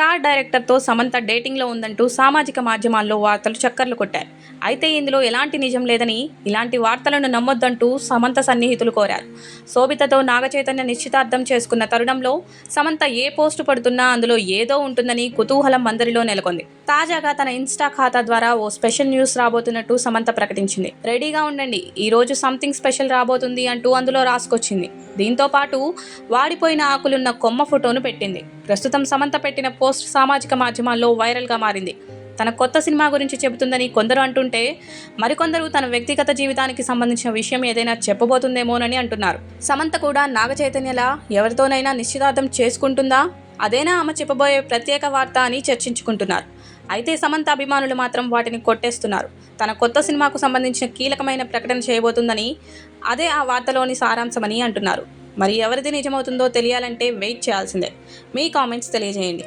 Star డైరెక్టర్తో Samantha డేటింగ్లో ఉందంటూ సామాజిక మాధ్యమాల్లో వార్తలు చక్కర్లు కొట్టాయి. అయితే ఇందులో ఎలాంటి నిజం లేదని, ఇలాంటి వార్తలను నమ్మొద్దంటూ సమంత సన్నిహితులు కోరారు. శోభితతో నాగచైతన్య నిశ్చితార్థం చేసుకున్న తరుణంలో సమంత ఏ పోస్టు పడుతున్నా అందులో ఏదో ఉంటుందని కుతూహలం అందరిలో నెలకొంది. తాజాగా తన ఇన్స్టా ఖాతా ద్వారా ఓ స్పెషల్ న్యూస్ రాబోతున్నట్టు సమంత ప్రకటించింది. రెడీగా ఉండండి, ఈ రోజు సంథింగ్ స్పెషల్ రాబోతుంది అంటూ అందులో రాసుకొచ్చింది. దీంతో పాటు వాడిపోయిన ఆకులున్న కొమ్మ ఫోటోను పెట్టింది. ప్రస్తుతం సమంత పెట్టిన పోస్ట్ సామాజిక మాధ్యమాల్లో వైరల్గా మారింది. తన కొత్త సినిమా గురించి చెబుతుందని కొందరు అంటుంటే, మరికొందరు తన వ్యక్తిగత జీవితానికి సంబంధించిన విషయం ఏదైనా చెప్పబోతుందేమోనని అంటున్నారు. సమంత కూడా నాగచైతన్యలా ఎవరితోనైనా నిశ్చితార్థం చేసుకుంటుందా? అదేనా ఆమె చెప్పబోయే ప్రత్యేక వార్త అని చర్చించుకుంటున్నారు. అయితే సమంత అభిమానులు మాత్రం వాటిని కొట్టేస్తున్నారు. తన కొత్త సినిమాకు సంబంధించిన కీలకమైన ప్రకటన చేయబోతుందని, అదే ఆ వార్తలోని సారాంశమని అంటున్నారు. మరి ఎవరిది నిజమవుతుందో తెలియాలంటే వెయిట్ చేయాల్సిందే. మీ కామెంట్స్ తెలియజేయండి.